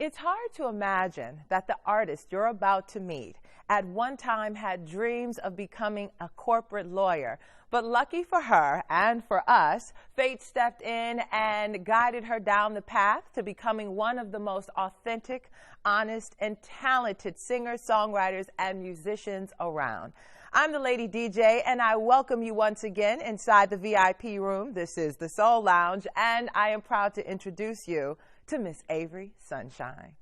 It's hard to imagine that the artist you're about to meet at one time had dreams of becoming a corporate lawyer. But lucky for her and for us, fate stepped in and guided her down the path to becoming one of the most authentic, honest, and talented singers, songwriters, and musicians around. I'm the Lady DJ, and I welcome you once again inside the VIP room. This is the Soul Lounge, and I am proud to introduce you to Miss Avery Sunshine.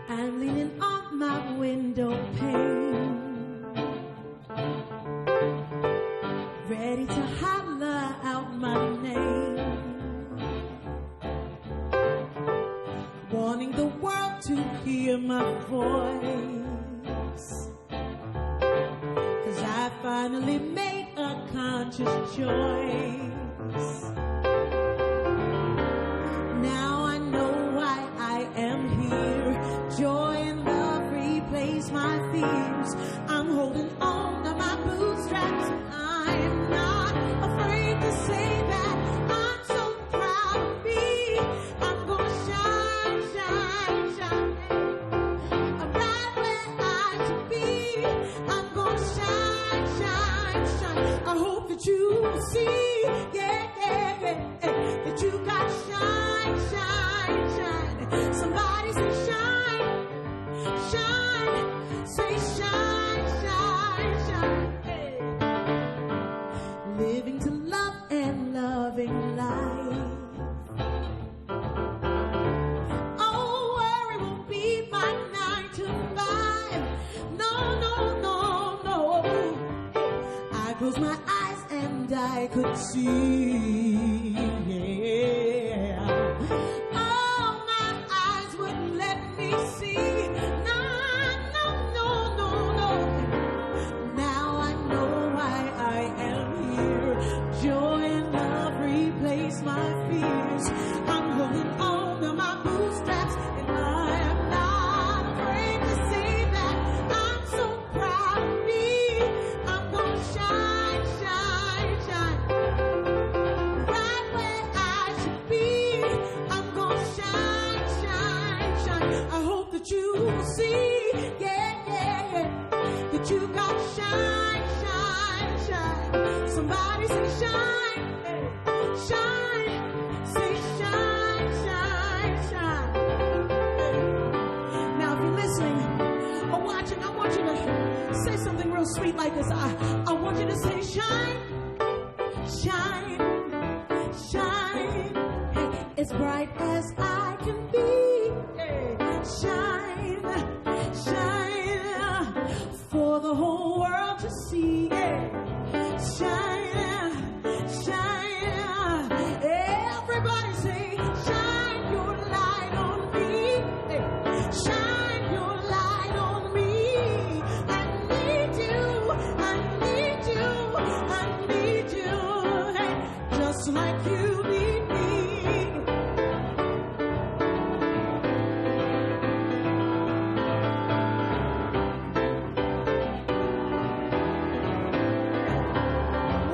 I'm leaning on my window pane, ready to holler out my name, wanting the world to hear my voice, 'cause I finally made a conscious choice. Now I know why I am here. Joy and love replace my fears. I'm holding on to my bootstraps. I'm not afraid to say that I'm so proud of me. I'm gonna shine, shine, shine. I'm right where I should be. I'm gonna shine, shine, shine. I hope that you see, yeah, yeah, yeah, that you got shine, shine, shine. Somebody say shine, shine, say shine, shine, shine. Hey. Living to love and loving life. Oh, worry won't be my 9 to 5. No, no, no, no. I close my eyes and I could see. Yeah. Oh, my eyes wouldn't let me see. No, no, no, no, no. Now I know why I am here. Joy and love replace my fears. I'm holding on to my bootstraps, and I am not afraid to say that I'm so proud of me. I'm gonna shine, shine, shine. Right where I should be. I'm gonna shine, shine, shine. I hope that you will see, yeah, yeah, yeah, that you got shine, shine, shine. Somebody say shine, shine, say shine, shine, shine. Now if you're listening or watching, I want you to say something real sweet like this. I want you to say shine, shine, shine. Hey, as bright as I can be. Hey, shine, shine, for the whole world to see. Hey, shine, shine. Everybody say, shine your light on me. Hey, shine your light on me. I need you, I need you, I need you. Hey, just like you need me.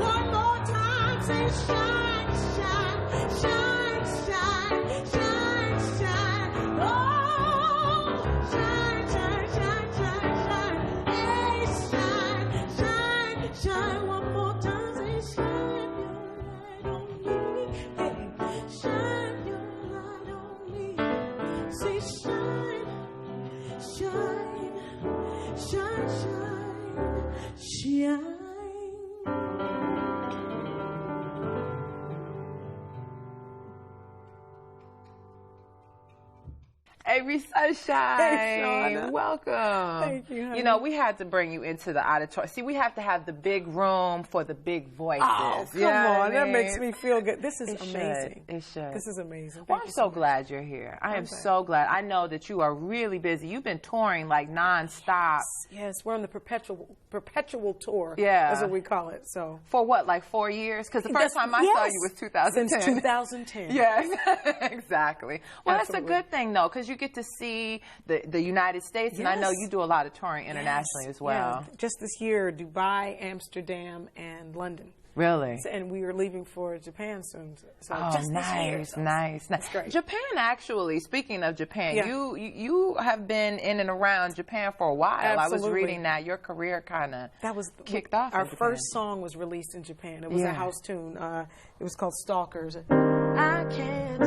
One more time, say shine, shine, shine, shine, shine, shine. Oh, shine, shine, shine, shine, shine. Hey, shine, shine, shine. One more time, say shine your light on me. Hey, shine your light on me. Say shine, shine, shine, shine, shine. Avery Sunshine, Hey, Shauna. welcome. Thank you, honey. You know, we had to bring you into the auditorium. See, we have to have the big room for the big voices. Oh, come You know what I on. That mean? makes me feel good. This is It amazing. should. It should. This is amazing. Well, Thank I'm you so much. glad you're here. I am glad. so glad. I know that you are really busy. You've been touring like nonstop. Yes, we're on the perpetual tour. Yeah. That's what we call it. So For what, like 4 years? Because the first time I saw you was 2010. Since 2010. Yes, exactly. Well, Absolutely. that's a good thing, though, because you get get to see the United States? And I know you do a lot of touring internationally as well. Yeah. Just this year, Dubai, Amsterdam, and London. Really? And we are leaving for Japan soon. So oh, just nice, so nice. That's great. Japan, actually, speaking of Japan, you have been in and around Japan for a while. Absolutely. I was reading that your career kind of kicked off. Our first song was released in Japan. It was a house tune. It was called Stalkers. I can't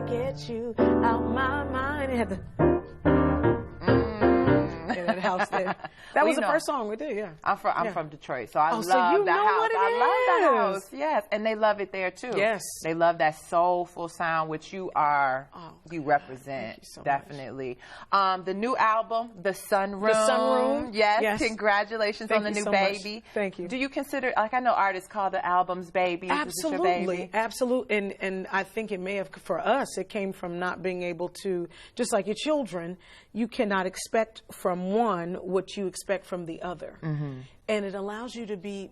get you out my mind. It had the in that house there. That was the first song we did, I'm from Detroit, so I love so you the know house. What it I is. love the house. Yes, and they love it there too. Yes. They love that soulful sound, which you are, you represent, you so definitely. The new album, The Sunroom. The Sunroom. Yes. Congratulations on the new baby. Much. Thank you. Do you consider, like I know artists call the albums babies. Absolutely. Is it your baby? Absolutely. And I think it may have, for us, it came from not being able to, just like your children, you cannot expect from one what you expect from the other. Mm-hmm. And it allows you to be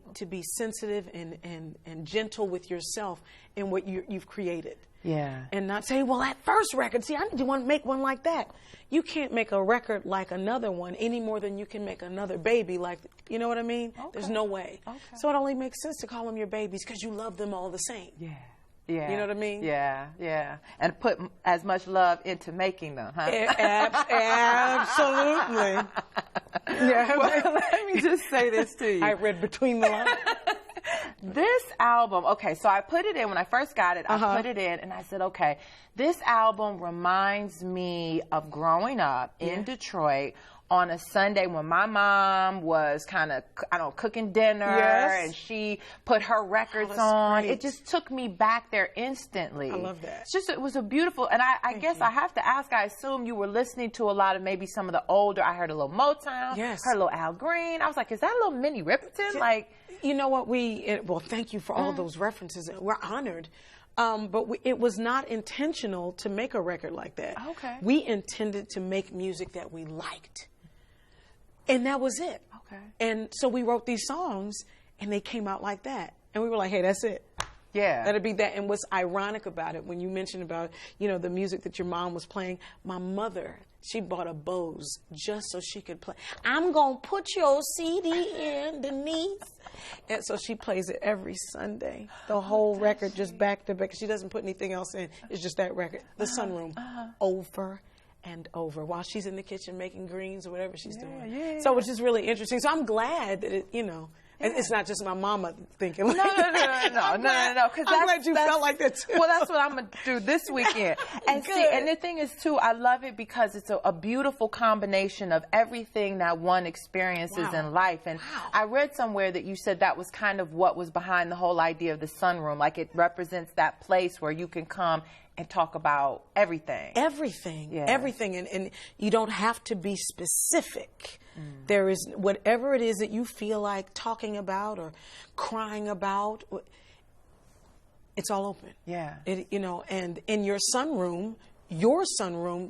sensitive and gentle with yourself in what you've created. Yeah. And not say, well, that first record, see, I need to want to make one like that. You can't make a record like another one any more than you can make another baby like, you know what I mean? Okay. There's no way. Okay. So it only makes sense to call them your babies because you love them all the same. Yeah. Yeah. You know what I mean? Yeah, yeah. And put as much love into making them, huh? Absolutely. Yeah. Well, let me just say this to you. I read between the lines. This album, okay, so I put it in when I first got it. I put it in and I said, okay, this album reminds me of growing up in Detroit on a Sunday when my mom was kind of, I don't know, cooking dinner and she put her records on. Great. It just took me back there instantly. I love that. It's just, it was a beautiful, and I guess I have to ask, I assume you were listening to a lot of maybe some of the older, I heard a little Motown, heard a little Al Green. I was like, is that a little Minnie Riperton? Like, you know what, well, thank you for all those references. We're honored. But it was not intentional to make a record like that. Okay. We intended to make music that we liked. And that was it. Okay. And so we wrote these songs, and they came out like that. And we were like, hey, that's it. Yeah. That'd be that. And what's ironic about it, when you mentioned about, you know, the music that your mom was playing, my mother, she bought a Bose just so she could play. I'm going to put your CD in, Denise. And so she plays it every Sunday. The whole record just back to back. She doesn't put anything else in. It's just that record. The Sunroom. Over and over while she's in the kitchen making greens or whatever she's doing. Yeah. So it's just really interesting. So I'm glad that it, you know, it's not just my mama thinking like no. I'm glad you felt like that too. Well, that's what I'm going to do this weekend. And see, and the thing is too, I love it because it's a beautiful combination of everything that one experiences in life. And I read somewhere that you said that was kind of what was behind the whole idea of the sunroom. Like it represents that place where you can come and talk about everything. Everything. And you don't have to be specific. There is whatever it is that you feel like talking about or crying about, it's all open. Yeah. You know, and in your sunroom,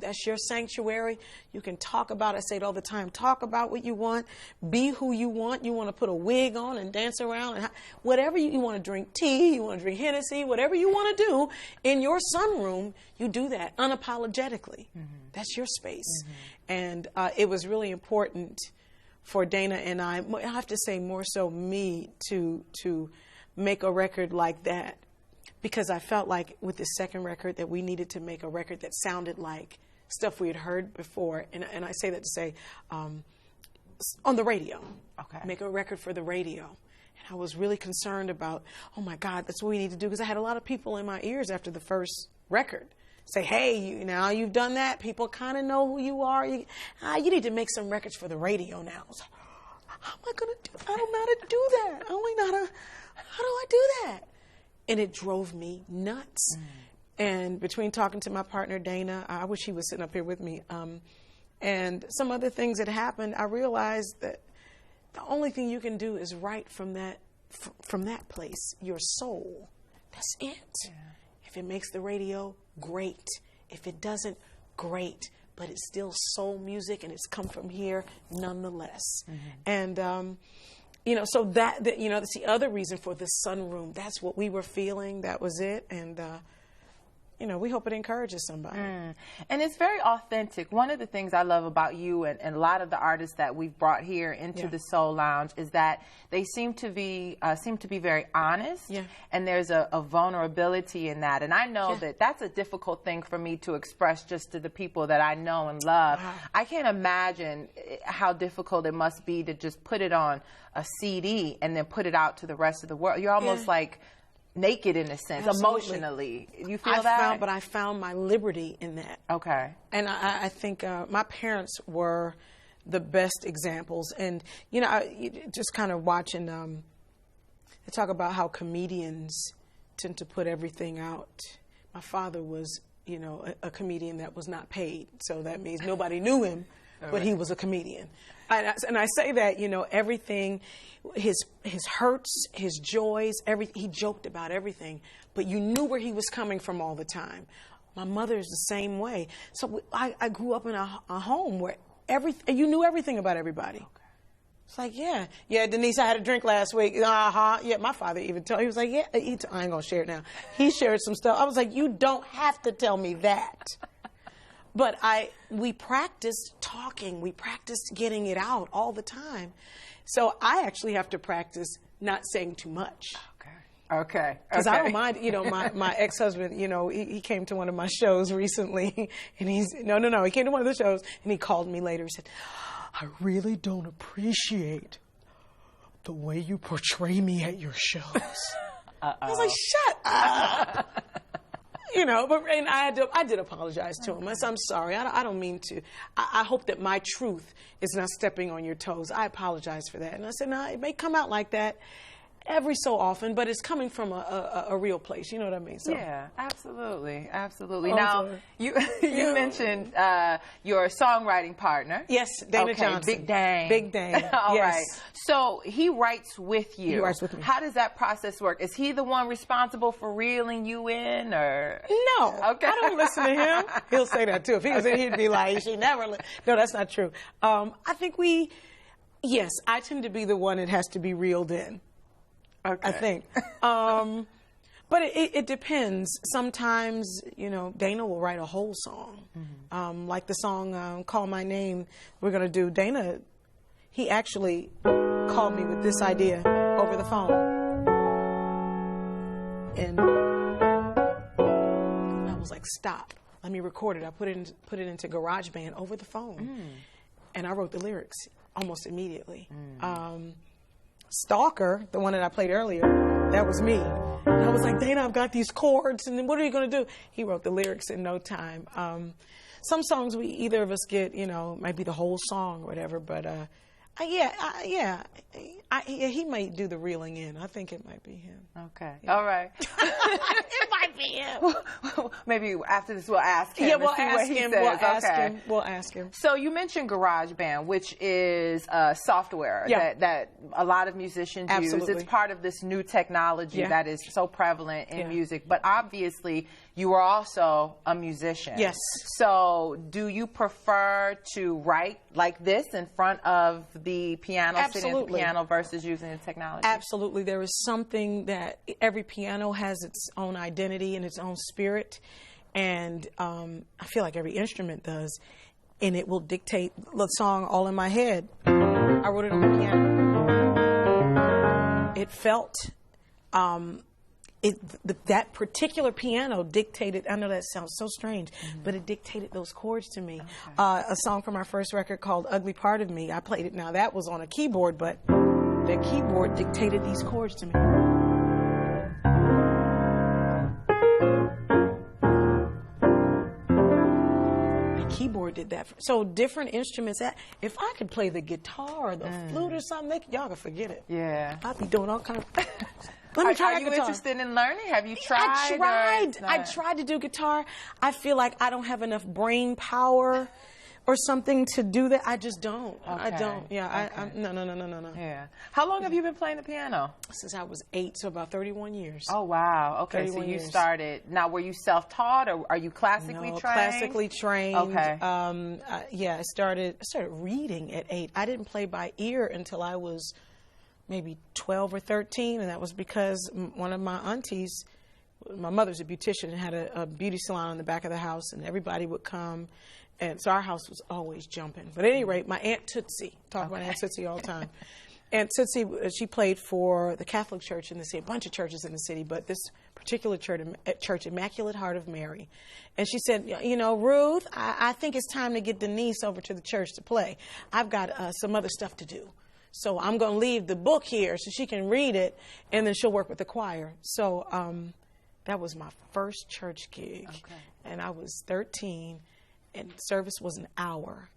that's your sanctuary. You can talk about it. I say it all the time. Talk about what you want. Be who you want. You want to put a wig on and dance around. And whatever you want to drink tea, you want to drink Hennessy, whatever you want to do in your sunroom, you do that unapologetically. That's your space. And it was really important for Dana and I have to say more so me, to make a record like that. Because I felt like with the second record that we needed to make a record that sounded like stuff we had heard before. And I say that to say, on the radio. Okay. Make a record for the radio. And I was really concerned about, oh my God, that's what we need to do. Because I had a lot of people in my ears after the first record say, hey, now you've done that. People kind of know who you are. You need to make some records for the radio now. I was like, how am I going to do that? I don't know how to do that. I only know how do I do that? And it drove me nuts. And between talking to my partner, Dana, I wish he was sitting up here with me, and some other things that happened, I realized that the only thing you can do is write from that place, your soul. That's it. Yeah. If it makes the radio, great. If it doesn't, great. But it's still soul music, and it's come from here nonetheless. And you know, so that you know, that's the other reason for the sunroom. That's what we were feeling. That was it. And you know, we hope it encourages somebody. And it's very authentic. One of the things I love about you and a lot of the artists that we've brought here into the Soul Lounge is that they seem to be very honest, and there's a vulnerability in that. And I know that that's a difficult thing for me to express just to the people that I know and love. I can't imagine how difficult it must be to just put it on a CD and then put it out to the rest of the world. You're almost like naked in a sense, emotionally. You feel that? But I found my liberty in that. Okay. And I think my parents were the best examples. And, you know, just kind of watching, they talk about how comedians tend to put everything out. My father was, you know, a comedian that was not paid. So that means nobody knew him, but he was a comedian. And I say that, you know, everything, his hurts, his joys, everything, he joked about everything, but you knew where he was coming from all the time. My mother is the same way. So I grew up in a home where you knew everything about everybody. Okay. It's like, yeah, Denise, I had a drink last week. Yeah, my father even told me. He was like, yeah, I ain't going to share it now. He shared some stuff. I was like, you don't have to tell me that. But we practiced talking. We practiced getting it out all the time. So I actually have to practice not saying too much. Okay. Because I don't mind, you know, my ex-husband, you know, he came to one of my shows recently, and he came to one of the shows, and he called me later. He said, I really don't appreciate the way you portray me at your shows. I was like, shut up. You know, and I did apologize to him. I said, I'm sorry. I don't mean to. I hope that my truth is not stepping on your toes. I apologize for that. And I said, no, it may come out like that every so often, but it's coming from a real place. You know what I mean? So. Yeah, absolutely. Now, you mentioned your songwriting partner. Yes, Dana Johnson. Big Dang. Big Dang. All yes. right. So he writes with you. He writes with me. How does that process work? Is he the one responsible for reeling you in, or? No. Okay. I don't listen to him. He'll say that too. If he was in, he'd be like, she never. No, that's not true. I think I tend to be the one that has to be reeled in. Okay. I think. But it depends. Sometimes, you know, Dana will write a whole song. Mm-hmm. Like the song Call My Name we're going to do. Dana, he actually called me with this idea over the phone. And I was like, stop. Let me record it. I put it into GarageBand over the phone. And I wrote the lyrics almost immediately. Stalker, the one that I played earlier, that was me. And I was like, Dana, I've got these chords, and then what are you going to do? He wrote the lyrics in no time. Some songs either of us get, you know, might be the whole song or whatever, but he might do the reeling in. I think it might be him. Okay. Yeah. All right. It might be him. Maybe after this we'll ask him. Yeah, we'll see ask what he him. says. We'll ask him. So you mentioned GarageBand, which is software that a lot of musicians use. It's part of this new technology that is so prevalent in music. But obviously, you are also a musician. Yes. So do you prefer to write like this in front of the piano, sitting at the piano, versus using the technology? Absolutely. There is something that every piano has its own identity and its own spirit, and I feel like every instrument does, and it will dictate the song all in my head. I wrote it on the piano. It felt that particular piano dictated, I know that sounds so strange, but it dictated those chords to me. Okay. A song from our first record called Ugly Part of Me, I played it. Now that was on a keyboard, but the keyboard dictated these chords to me. The keyboard did that. So different instruments, if I could play the guitar or the flute or something, y'all could forget it. Yeah. I'd be doing all kinds of... Let me try Are you guitar. interested in learning? Have you tried? I tried to do guitar. I feel like I don't have enough brain power or something to do that. I just don't. Okay. I don't. Yeah. Okay. No. Yeah. How long have you been playing the piano? Since I was 8, so about 31 years. Oh, wow. Okay. So you started. Now, were you self-taught, or are you classically trained? Classically trained. Okay. I started reading at 8. I didn't play by ear until I was maybe 12 or 13, and that was because one of my aunties my mother's a beautician and had a beauty salon in the back of the house, and everybody would come. And so our house was always jumping. But at any rate, my Aunt Tootsie, talk about Aunt Tootsie all the time. Aunt Tootsie, she played for the Catholic Church in the city, a bunch of churches in the city, but this particular church, Immaculate Heart of Mary. And she said, you know, Ruth, I think it's time to get Denise over to the church to play. I've got some other stuff to do. So I'm going to leave the book here so she can read it, and then she'll work with the choir. So that was my first church gig. Okay. And I was 13, and service was an hour.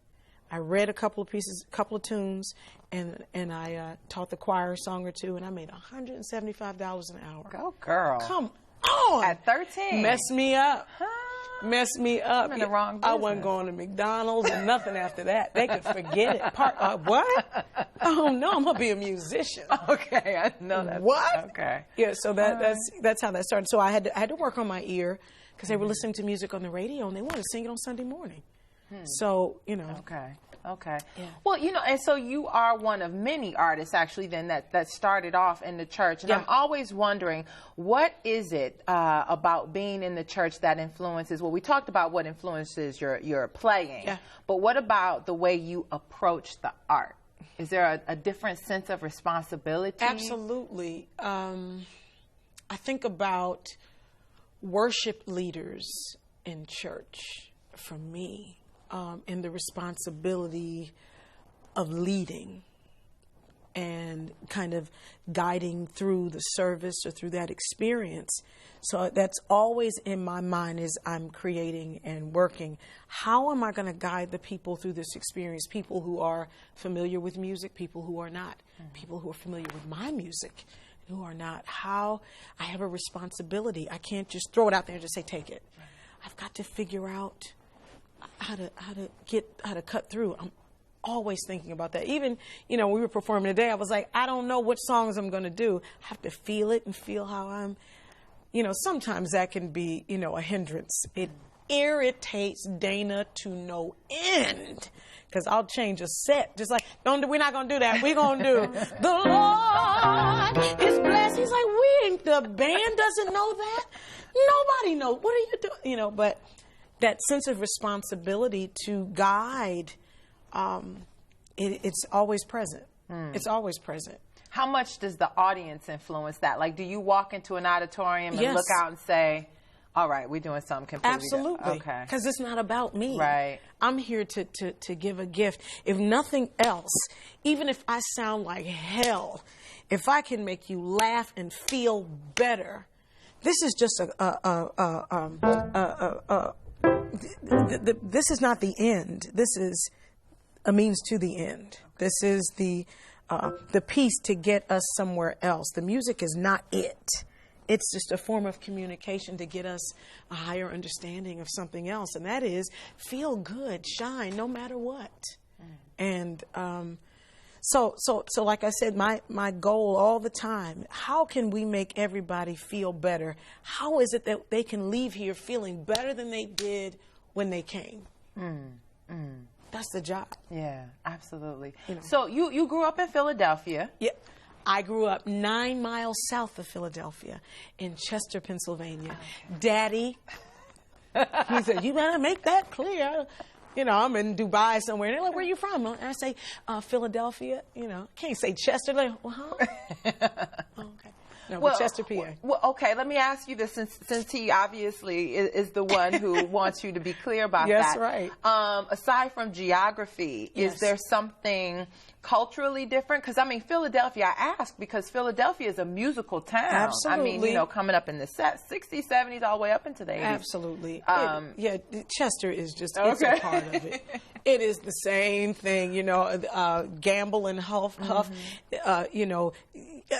I read a couple of tunes, and I taught the choir a song or two, and I made $175 an hour. Go, girl. Come on. At 13. Mess me up. Mess me up. I'm in the wrong business. I wasn't going to McDonald's and nothing after that. They could forget it. What? Oh, no, I'm going to be a musician. Okay, I know that. What? Okay. Yeah, so that's how that started. So I had to work on my ear because they were listening to music on the radio, and they wanted to sing it on Sunday morning. So, you know. Okay. Yeah. Well, you know, and so you are one of many artists actually then that started off in the church. And I'm always wondering, what is it about being in the church that influences, well, we talked about what influences your playing, but what about the way you approach the art? Is there a different sense of responsibility? Absolutely. I think about worship leaders in church for me. And the responsibility of leading and kind of guiding through the service or through that experience. So that's always in my mind as I'm creating and working. How am I going to guide the people through this experience? People who are familiar with music, people who are not, people who are familiar with my music, who are not. How I have a responsibility. I can't just throw it out there and just say, take it. I've got to figure out how to cut through. I'm always thinking about that. Even, you know, when we were performing today, I was like, I don't know which songs I'm going to do. I have to feel it and feel how I'm, you know, sometimes that can be, you know, a hindrance. It irritates Dana to no end because I'll change a set. Just like, we're not going to do that. We're going to do the Lord is blessed. He's like, the band doesn't know that. Nobody knows. What are you doing? You know, but that sense of responsibility to guide, it's always present. It's always present. How much does the audience influence that? Like, do you walk into an auditorium and look out and say, all right, we're doing something completely different? Absolutely. Okay. Because it's not about me. Right. I'm here to give a gift. If nothing else, even if I sound like hell, if I can make you laugh and feel better, this is just this is not the end. This is a means to the end. This is the piece to get us somewhere else. The music is not it. It's just a form of communication to get us a higher understanding of something else, and that is feel good, shine, no matter what. And so like I said, my goal all the time, how can we make everybody feel better? How is it that they can leave here feeling better than they did when they came? That's the job. Yeah, absolutely. You know. So you grew up in Philadelphia. Yeah. I grew up 9 miles south of Philadelphia in Chester, Pennsylvania. Okay. Daddy, he said, you better make that clear. You know, I'm in Dubai somewhere. And they're like, where are you from? And I say, Philadelphia. You know, can't say Chester. Like, well, huh? Oh, okay. No, but Chester, PA. Well, okay, let me ask you this, since he obviously is the one who wants you to be clear about that. Yes, right. Aside from geography, is there something culturally different? Because, I mean, Philadelphia, I ask because Philadelphia is a musical town. Absolutely. I mean, you know, coming up in the 60s, 70s, all the way up into the 80s. Absolutely. Chester is just it's a part of it. It is the same thing, you know, Gamble and Huff, you know,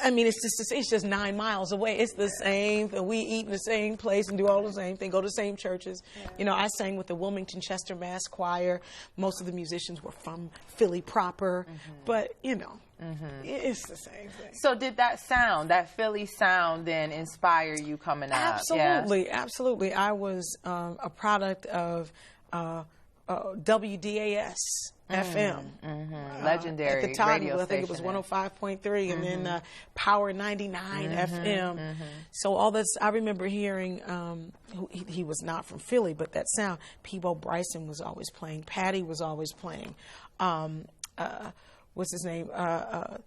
I mean, it's just 9 miles away. It's the same thing. We eat in the same place and do all the same thing, go to the same churches. Yeah. You know, I sang with the Wilmington Chester Mass Choir. Most of the musicians were from Philly proper, but, you know, it's the same thing. So did that Philly sound then inspire you coming up? Absolutely, absolutely. I was a product of WDAS FM. Legendary at the time, radio I think it was station. 105.3, and then Power 99 FM. So all this, I remember hearing, he was not from Philly, but that sound, Peebo Bryson was always playing, Patty was always playing, what's his name,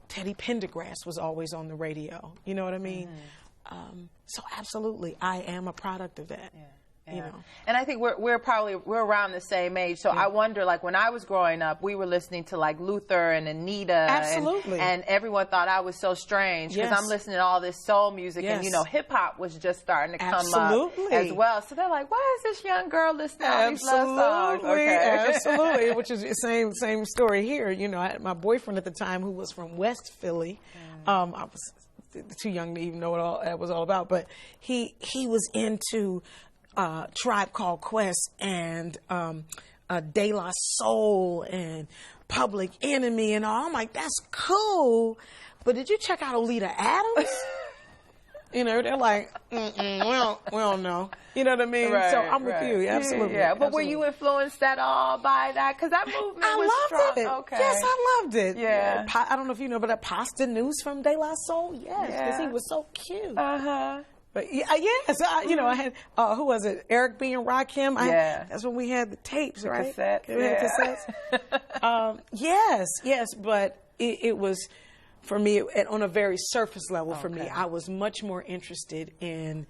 Teddy Pendergrass was always on the radio, you know what I mean? So absolutely, I am a product of that. Yeah. You know. And I think we're around the same age. So I wonder, like, when I was growing up, we were listening to like Luther and Anita. Absolutely. And everyone thought I was so strange because I'm listening to all this soul music, and you know, hip hop was just starting to come up as well. So they're like, why is this young girl listening to all these love songs? Okay. Absolutely. Which is the same story here. You know, I had my boyfriend at the time who was from West Philly. I was too young to even know what all that was all about, but he was into Tribe Called Quest and De La Soul and Public Enemy and all. I'm like, that's cool, but did you check out Oleta Adams? You know, they're like, we don't know. You know what I mean? Right, so I'm with you, absolutely. Yeah, but absolutely. were you influenced at all by that? Because that movement was loved strong. it. Okay. Yes, I loved it. Yeah. I don't know if you know, but Pasta News from De La Soul? Yes, because he was so cute. But yes, you know, I had, who was it? Eric B. and Rakim. That's when we had the tapes, right? Cassettes. We had cassettes. Yes, but it was, for me, on a very surface level for me, I was much more interested in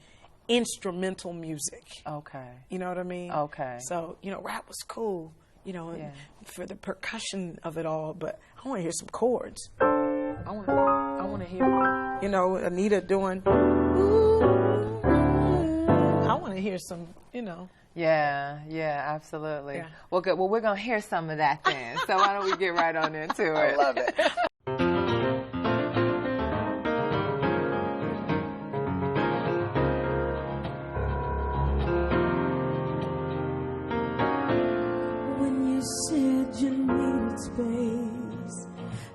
instrumental music. Okay. You know what I mean? Okay. So, you know, rap was cool, you know, for the percussion of it all, but I want to hear some chords. I want to hear, you know, Anita doing, I want to hear some, you know. Yeah, absolutely. Yeah. Well, good. Well, we're going to hear some of that then. So why don't we get right on into it? I love it. When you said you needed space,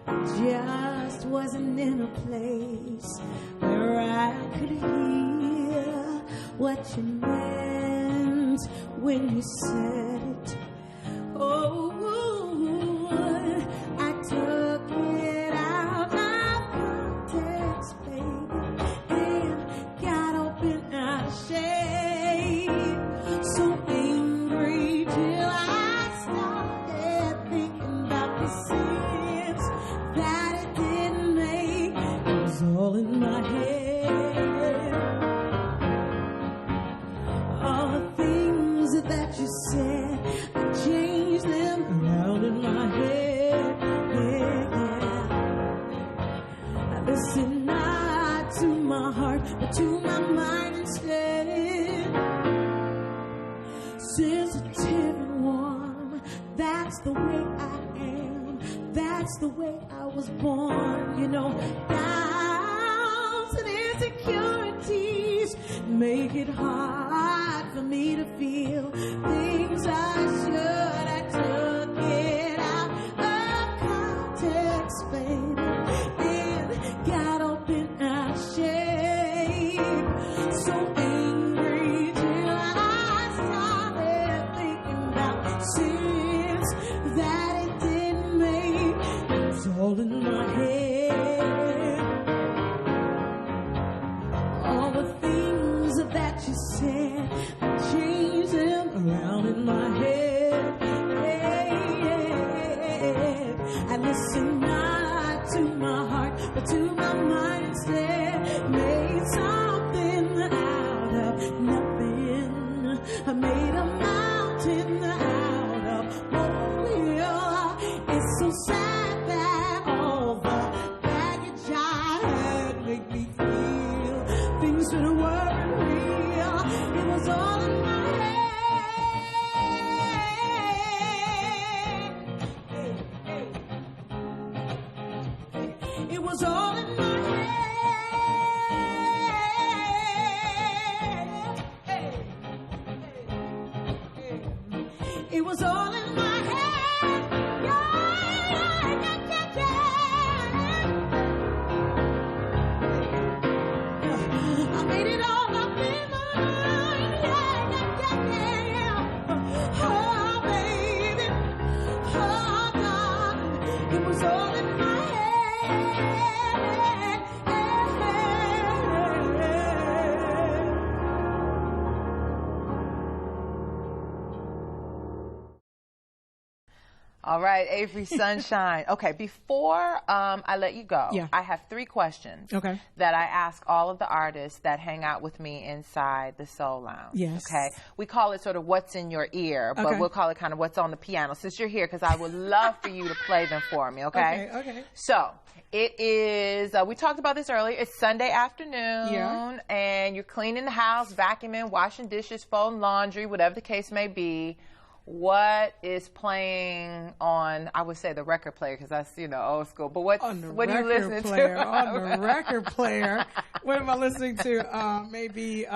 I just wasn't in a place where I could hear what you meant when you said it. Oh, I took it out of context, baby, and got up in our shade. So angry till I started thinking about the sense that it didn't make. It was all in my head. All the things that you said, I changed them around in my head. I listened not to my heart, but to my mind instead. Sensitive and warm, that's the way I am. That's the way I was born. You know, doubts and insecurities make it hard for me to feel things I should. I took it out of context, baby, and got up in our shape. So angry till I started thinking about sins that it didn't make. It's all in my head. All the things that you said, I changed them around in my head. I listened not to my heart, but to my mind instead. Made something out of nothing. I made a mountain out of molehill. It's so sad that all the baggage I had make me feel things that weren't real. It was all in my head. It was all in my head. It was all in my head. I made it all up in my mind. Oh, baby. Oh, All right, Avery Sunshine. Okay, before I let you go, I have 3 questions that I ask all of the artists that hang out with me inside the Soul Lounge. Yes. Okay, we call it sort of what's in your ear, but we'll call it kind of what's on the piano since you're here, because I would love for you to play them for me, okay? Okay. So, it is, we talked about this earlier, it's Sunday afternoon, and you're cleaning the house, vacuuming, washing dishes, folding laundry, whatever the case may be. What is playing on, I would say the record player, because that's, old school, but what are you listening to? On the record player. What am I listening to? Maybe...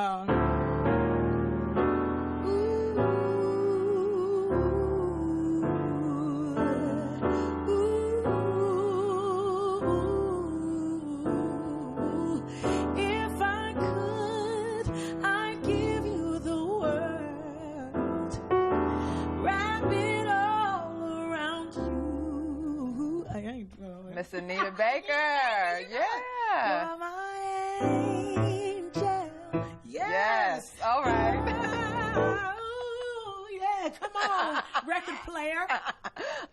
Miss Anita Baker. Yeah. You're my angel. Yes. All right. Oh, yeah. Come on, record player.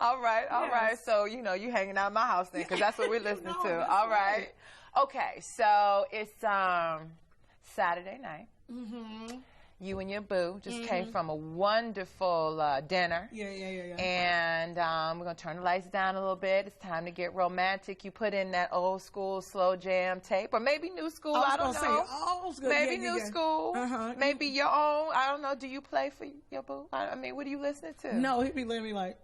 All right. So, you hanging out at my house then, because that's what we're listening to. All right. Okay. So it's Saturday night. Mm-hmm. You and your boo just came from a wonderful dinner. Yeah. And we're going to turn the lights down a little bit. It's time to get romantic. You put in that old school slow jam tape, or maybe new school, I don't know. Old school. Maybe new school. Maybe your own. I don't know. Do you play for your boo? I mean, what are you listening to? No, he'd be letting me like,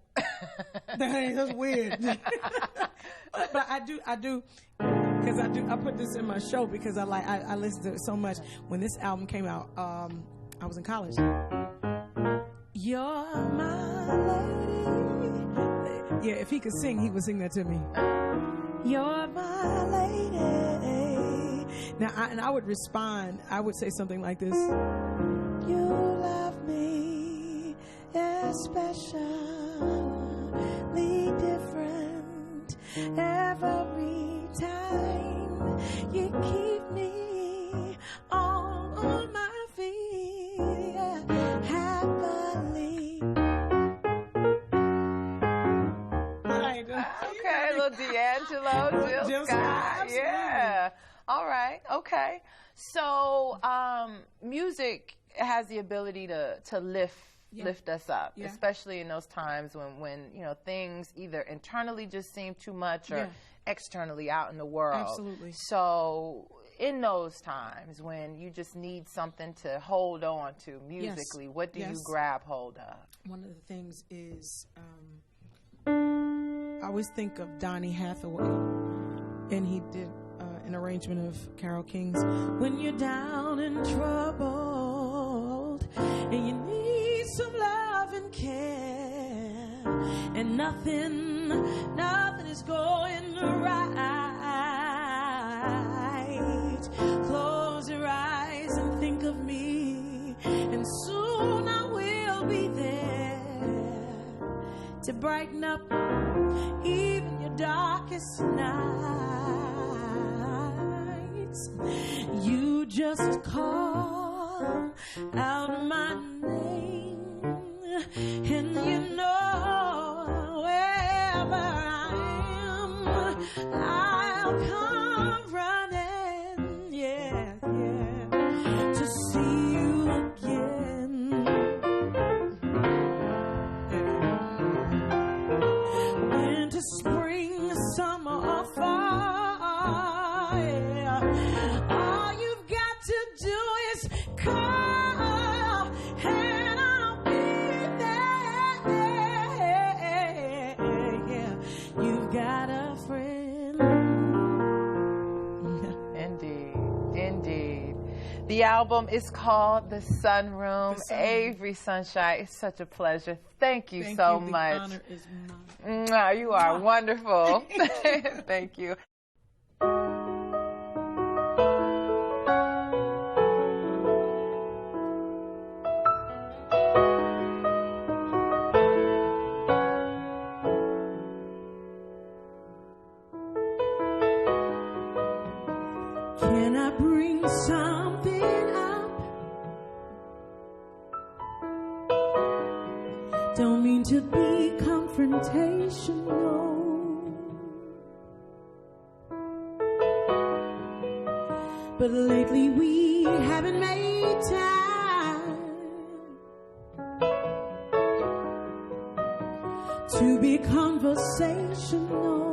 that's weird. But I do. Because I put this in my show because I listen to it so much. When this album came out, I was in college. You're my lady. Yeah, if he could sing, he would sing that to me. You're my lady. Now, I would respond. I would say something like this. You love me especially different every time. You keep me on my feet happily. Okay, a little D'Angelo, Jill Scott. Yeah. All right. Okay. So, music has the ability to lift us up, especially in those times when things either internally just seem too much or externally out in the world. Absolutely. So in those times when you just need something to hold on to musically, what do you grab hold of? One of the things is I always think of Donny Hathaway, and he did an arrangement of Carole King's When You're Down and Troubled and you need some love and care and nothing is going right. Close your eyes and think of me, and soon I will be there to brighten up even your darkest nights. You just call out my name, and you know wherever I am, I'll come running, to see you again. Winter, spring, summer, or fall, all you've got to do is call, and I'll be there. You've got a friend. Indeed. The album is called The Sunroom. Avery Sunshine, it's such a pleasure. Thank you so much. The honor is mine. You are wonderful. Thank you. Can I bring something up? Don't mean to be confrontational, temptation, no. But lately we haven't made time to be conversational.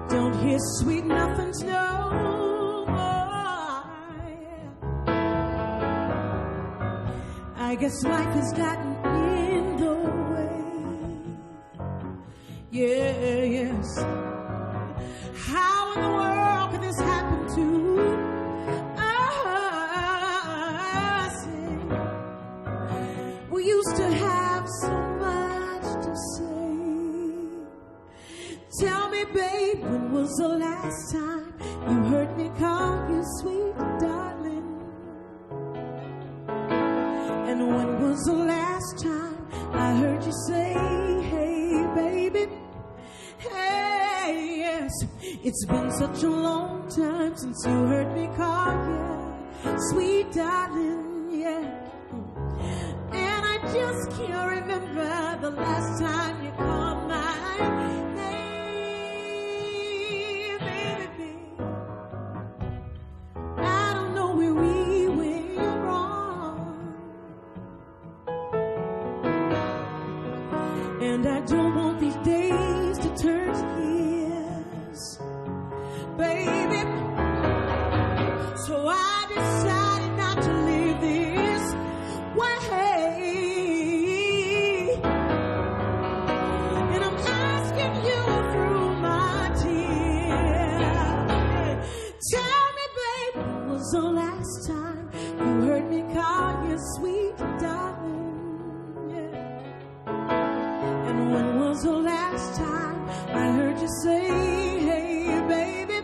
Don't hear sweet nothings, no. I guess life has gotten in the way. Yeah, yes. How in the world could this happen to us? We used to have so much to say. Tell me, babe, when was the last time you heard me call you sweet darling? And when was the last time I heard you say, hey, baby? Hey, yes, it's been such a long time since you heard me call you sweet darling, yeah. And I just can't remember the last time you called my name, baby. I don't know where we went wrong, and I don't want these days to turn to years, baby. So I decided not to live this way, and I'm asking you through my tears. Tell me, babe, when was the last time you heard me call you sweet darling? Yeah. And when was the last time I heard you say, hey, baby?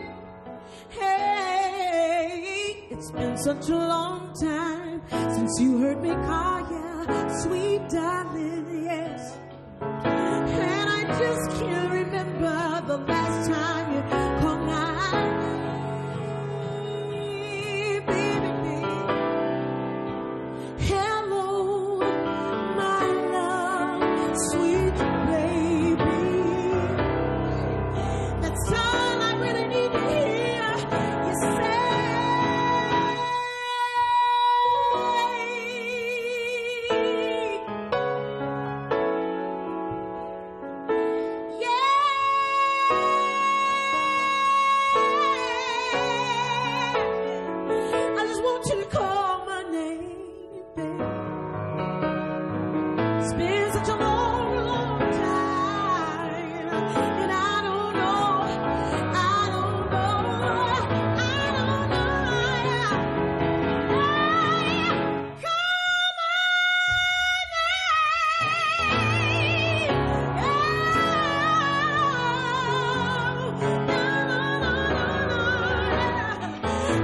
Hey, it's been such a long time since you heard me call you sweet darling, yes. And I just can't remember the last time you called my name, baby. Hello, my love, sweet baby. That's all I really need to hear you say. Yeah, I just want you to call my name, baby. It's been such a long, long time, and I don't know, I don't know, I don't know. Call my name.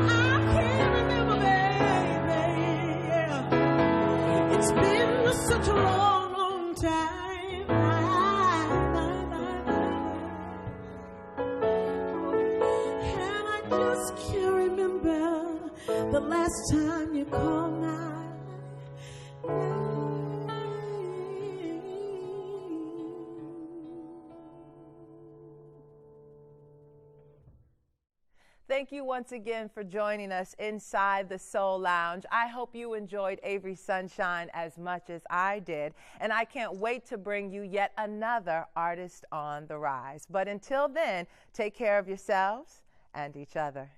I can't remember, baby. It's been such a long, long time. And I just can't remember the last time you called my name. Thank you once again for joining us inside the Soul Lounge. I hope you enjoyed Avery Sunshine as much as I did, and I can't wait to bring you yet another artist on the rise. But until then, take care of yourselves and each other.